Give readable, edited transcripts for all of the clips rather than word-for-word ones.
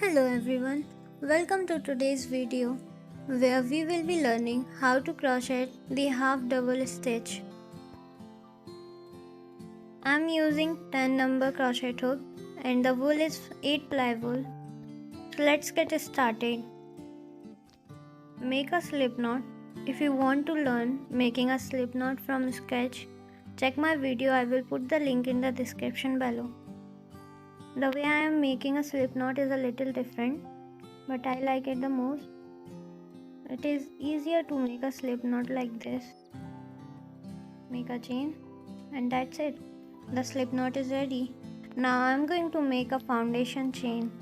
Hello everyone, welcome to today's video where we will be learning how to crochet the half double stitch. I am using 10 number crochet hook and the wool is 8 ply wool. So let's get started. Make a slip knot. If you want to learn making a slip knot from scratch, check my video. I will put the link in the description below. The way I am making a slip knot is a little different, but I like it the most. It is easier to make a slip knot like this. Make a chain and that's it. The slip knot is ready. Now I am going to make a foundation chain.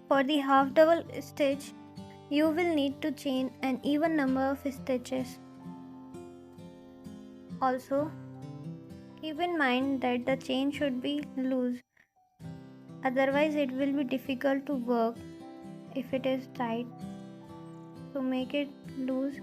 For the half double stitch, you will need to chain an even number of stitches. Also, keep in mind that the chain should be loose. Otherwise, it will be difficult to work if it is tight. So make it loose.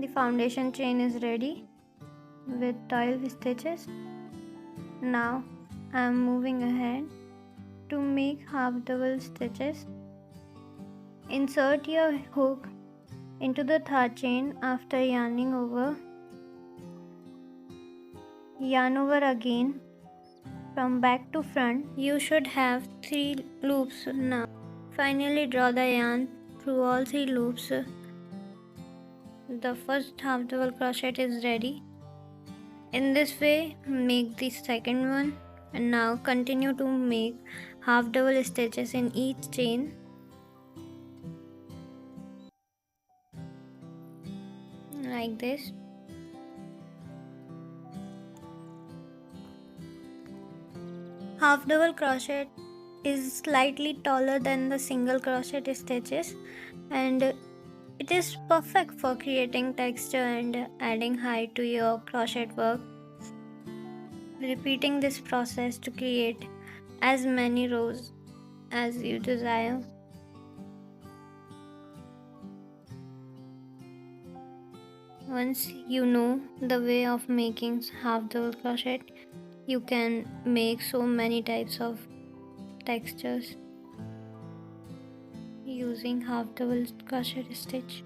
The foundation chain is ready with 12 stitches. Now I am moving ahead to make half double stitches. Insert your hook into the third chain after yarning over. Yarn over again from back to front. You should have 3 loops now. Finally draw the yarn through all 3 loops. The first half double crochet is ready. In this way, make the second one and now continue to make half double stitches in each chain. Like this. Half double crochet is slightly taller than the single crochet stitches and it is perfect for creating texture and adding height to your crochet work. Repeating this process to create as many rows as you desire. Once you know the way of making half double crochet, you can make so many types of textures using half double crochet stitch.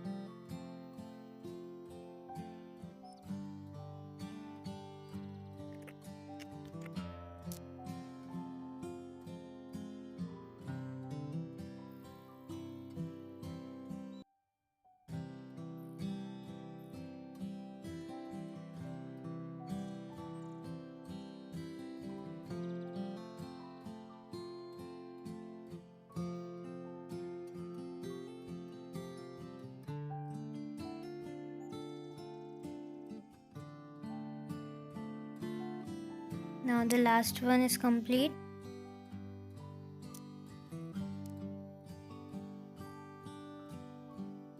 Now the last one is complete.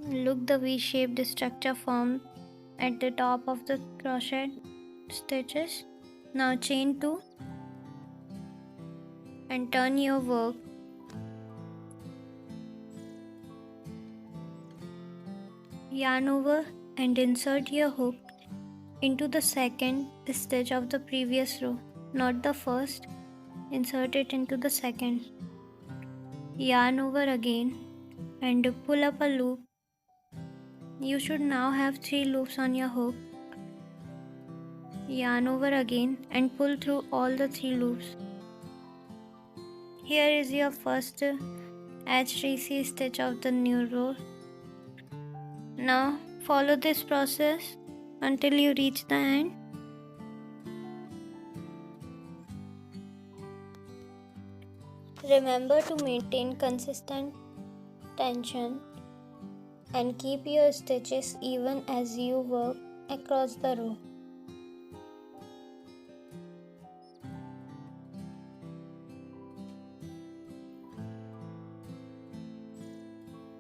Look the V-shaped structure formed at the top of the crochet stitches. Now chain 2 and turn your work. Yarn over and insert your hook into the second stitch of the previous row, not the first. Insert it into the second. Yarn over again and pull up a loop. You should now have 3 loops on your hook. Yarn over again and pull through all the 3 loops. Here is your first H3C stitch of the new row. Now follow this process until you reach the end. Remember to maintain consistent tension and keep your stitches even as you work across the row.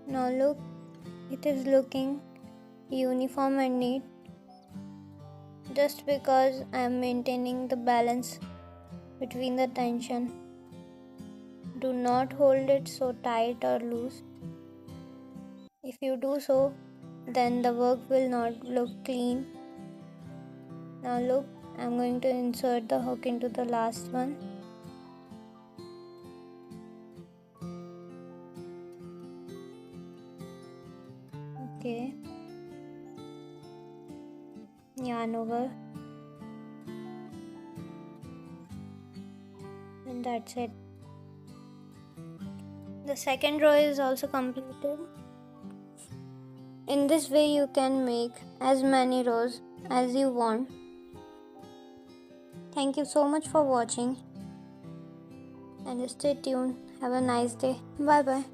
Now look, it is looking uniform and neat just because I am maintaining the balance between the tension. Do not hold it so tight or loose. If you do so, then the work will not look clean. Now look, I'm going to insert the hook into the last one. Okay, yarn over, and that's it. The second row is also completed. In this way you can make as many rows as you want. Thank you so much for watching and stay tuned. Have a nice day. Bye bye.